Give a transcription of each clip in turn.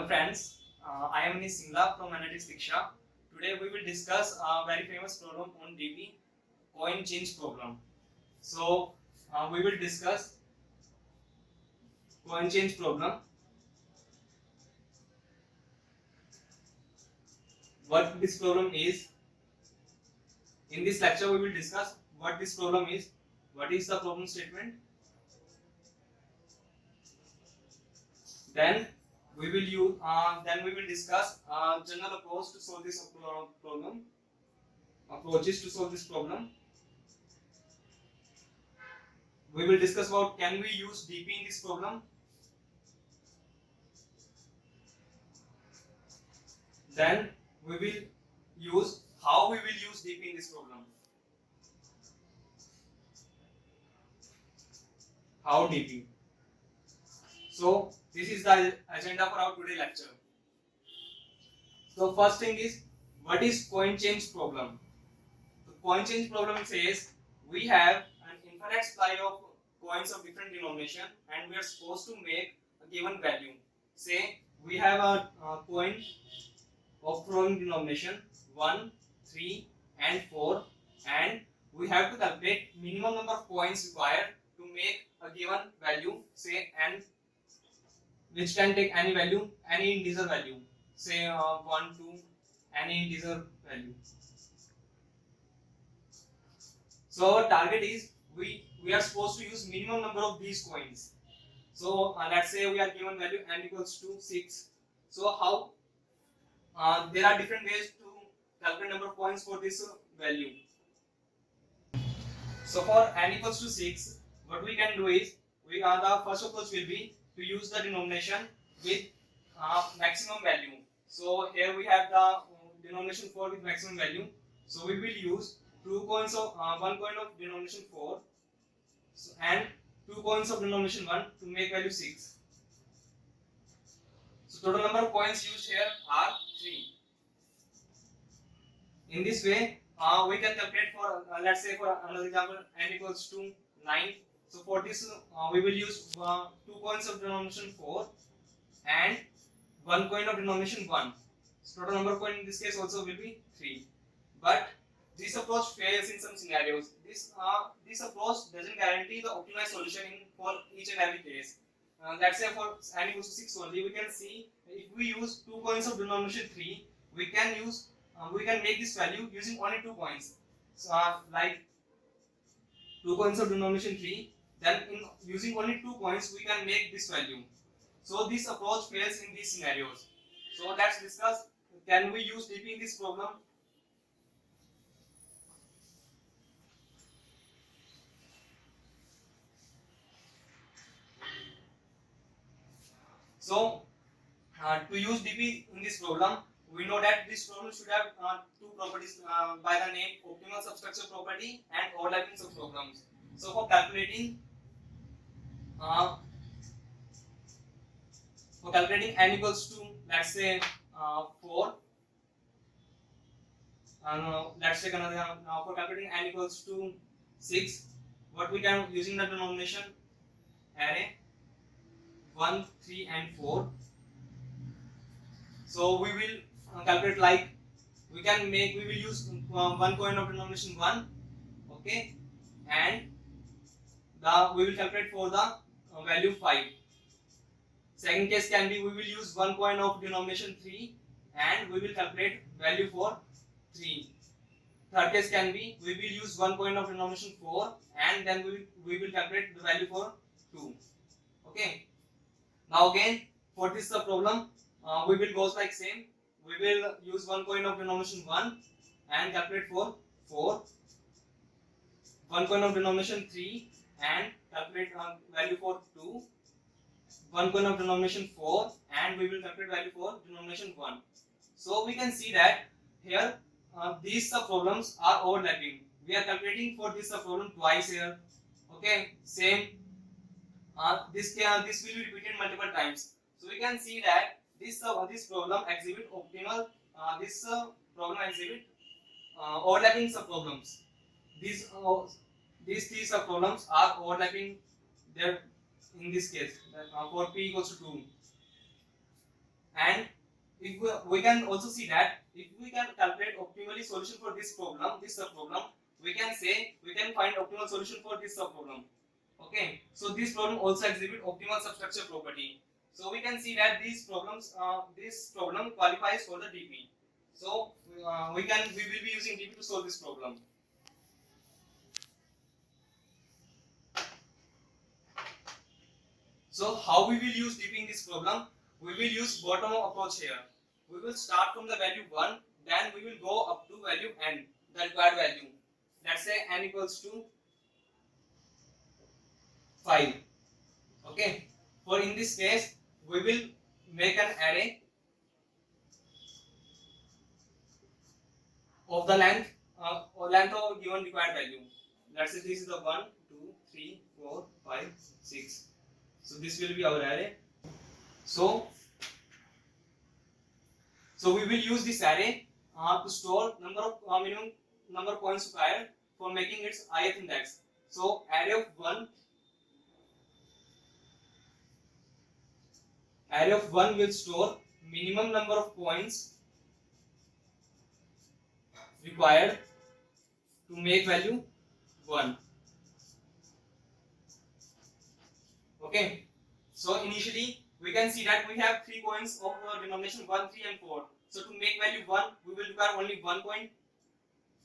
friends, I am Anish Singla from Analytics Diksha. Today we will discuss a very famous problem on DP, coin change problem. So we will discuss coin change problem. What this problem is. In this lecture we will discuss what this problem is, what is the problem statement. Then we will discuss general approach to solve this problem. Approaches to solve this problem. We will discuss about can we use DP in this problem. Then we will use how we will use DP in this problem. How DP. So this is the agenda for our today lecture. So first thing is, what is coin change problem? The coin change problem says we have an infinite supply of coins of different denomination and we are supposed to make a given value. Say we have a coin of following denomination 1, 3 and 4, and we have to calculate minimum number of coins required to make a given value, say n, which can take any value, any integer value, say 1, 2, any integer value. So our target is we are supposed to use minimum number of these coins. So let's say we are given value n equals to 6. So how there are different ways to calculate number of coins for this value. So for n equals to 6, what we can do is the first approach will be to use the denomination with maximum value. So here we have the denomination 4 with maximum value. So we will use one coin of denomination 4 and 2 coins of denomination 1 to make value 6. So total number of coins used here are 3. In this way, we can calculate for let's say for another example n equals to 9. So for this we will use 2 coins of denomination 4 and 1 coin of denomination 1. So total number of coins in this case also will be 3. But this approach fails in some scenarios. This approach doesn't guarantee the optimized solution for each and every case. Let's say for n equals to 6 only, we can see if we use 2 coins of denomination 3, we can make this value using only 2 coins. So like 2 coins of denomination 3, then in using only 2 coins we can make this value. So this approach fails in these scenarios. So let's discuss, can we use DP in this problem? So to use DP in this problem, we know that this problem should have two properties by the name optimal substructure property and overlapping subproblems. So for calculating n equals to let's say 4, let's take another for calculating n equals to 6, what we can using the denomination array 1, 3 and 4. So we will calculate like we will use 1 coin of denomination 1, okay, and we will calculate for the value 5. Second case can be we will use 1 coin of denomination 3 and we will calculate value for 3. Third case can be we will use 1 coin of denomination 4 and then we will calculate the value for 2. Okay. Now again for this problem we will go like same. We will use 1 coin of denomination 1 and calculate for 4. 1 coin of denomination 3 and calculate value for 2. 1 coin of denomination 4 and we will calculate value for denomination 1. So we can see that here these subproblems are overlapping. We are calculating for this subproblem twice here. Okay, same. This will be repeated multiple times. So we can see that this problem exhibit optimal. Problem exhibit overlapping subproblems. These three subproblems are overlapping there in this case for p equals to 2. And if we can also see that if we can calculate optimally solution for this problem, this subproblem, we can say we can find optimal solution for this subproblem. Okay, so this problem also exhibit optimal substructure property. So we can see that these problems, this problem qualifies for the DP. So we will be using DP to solve this problem. So how we will use DP in this problem? We will use bottom-up approach here. We will start from the value 1, then we will go up to value n, the required value. Let's say n equals to 5. Okay. For in this case, we will make an array of the length or length of given required value. Let's say this is the 1, 2, 3, 4, 5, 6. So this will be our array. So we will use this array to store number of minimum number of points required for making its ith index. So array of 1 will store minimum number of points required to make value 1. Okay, so initially we can see that we have 3 coins of denomination 1, 3 and 4. So to make value 1, we will require only 1 coin.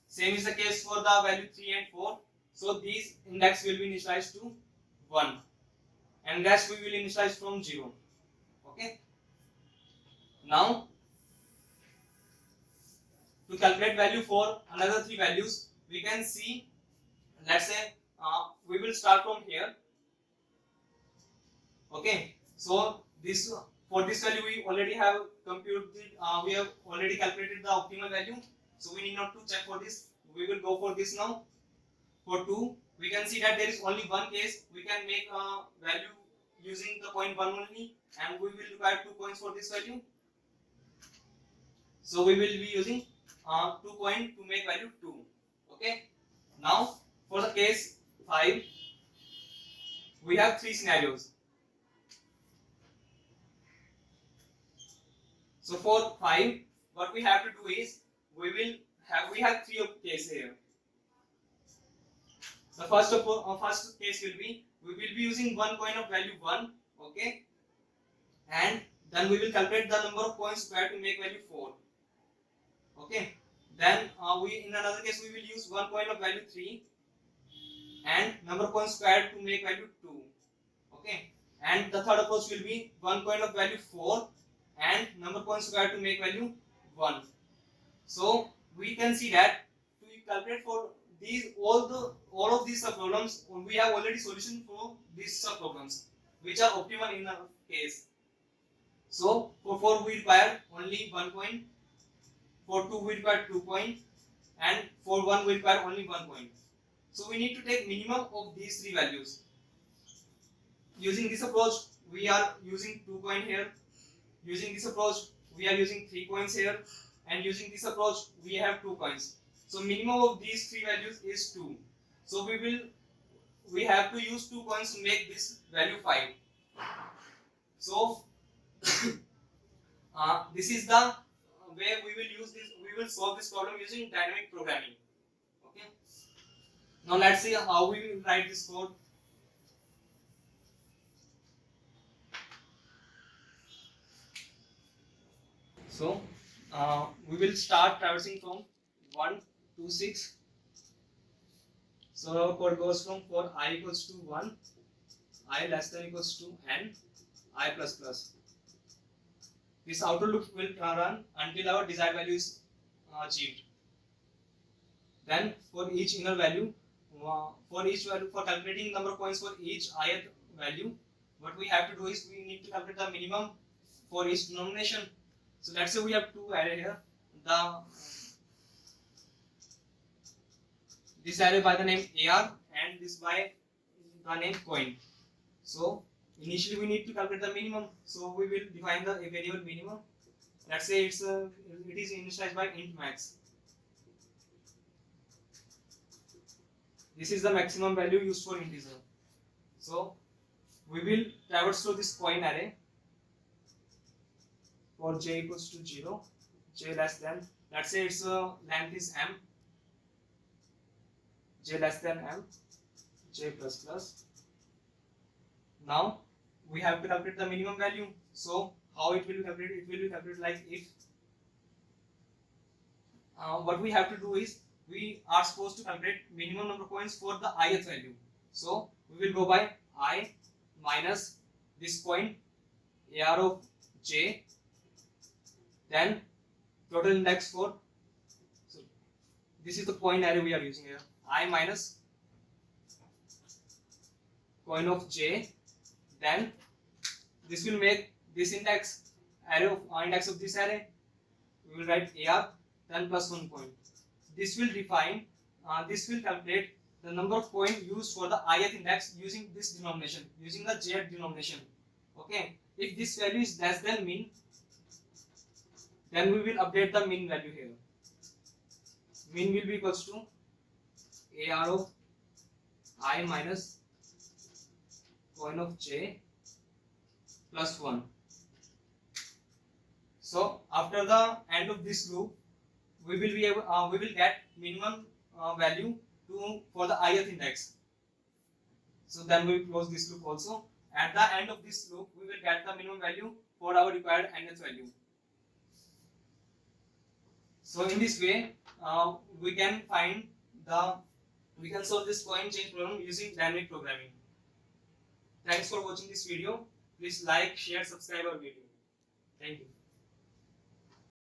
Same is the case for the value 3 and 4. So these index will be initialized to 1 and rest we will initialize from 0. Okay. Now to calculate value for another 3 values, we can see, let's say we will start from here. Okay, so this for this value we already have computed, we have already calculated the optimal value, so we need not to check for this. We will go for this now. For 2, we can see that there is only one case we can make a value using the point 1 only, and we will require 2 coins for this value. So we will be using 2 coins to make value 2. Okay. Now for the case 5, we have 3 scenarios. So for 5, what we have to do is we have 3 cases here. The first case will be we will be using 1 coin of value 1, okay, and then we will calculate the number of coins required to make value 4. Okay. Then in another case we will use 1 coin of value 3 and number of coins required to make value 2. Okay. And the third approach will be 1 coin of value 4 and number of coins required to make value 1. So we can see that to calculate for these all of these subproblems, we have already solution for these subproblems which are optimal in our case. So for 4 we require only 1 coin, for 2 we require 2 coin, and for 1 we require only 1 coin. So we need to take minimum of these 3 values. Using this approach we are using 2 coin here. Using this approach we are using 3 coins here, and using this approach we have 2 coins. So minimum of these 3 values is 2. So we have to use 2 coins to make this value 5. So this is the way we will solve this problem using dynamic programming. Okay. Now let's see how we will write this code. So we will start traversing from 1 to 6. So our code goes from for I equals to 1, I less than equals to n, I plus plus. This outer loop will run until our desired value is achieved. Then for each inner value, for calculating number of points for each ith value, what we have to do is we need to calculate the minimum for each denomination. So let's say we have 2 array here. This array by the name AR and this by the name coin. So initially we need to calculate the minimum. So we will define the variable minimum. Let's say it is initialized by int max. This is the maximum value used for integer. So we will traverse through this coin array for j equals to 0, j less than, let's say its length is m, j less than m, j plus plus. Now we have to calculate the minimum value. So how it will be calculated? It will be calculated like if what we have to do is we are supposed to calculate minimum number of coins for the ith value. So we will go by I minus this coin AR of j, then total index for, so this is the coin array we are using here, I minus coin of j, then this will make this index array of index of this array, we will write AR then plus 1 coin. This will define, this will calculate the number of coin used for the ith index using this denomination, using the j denomination. Okay, if this value is less than mean, then we will update the mean value here. Mean will be equals to AR of I minus coin of j plus 1. So after the end of this loop, we will be able, we will get minimum value for the ith index. So then we will close this loop also. At the end of this loop, we will get the minimum value for our required nth value. So in this way, we can solve this coin change problem using dynamic programming. Thanks for watching this video. Please like, share, subscribe our video. Thank you.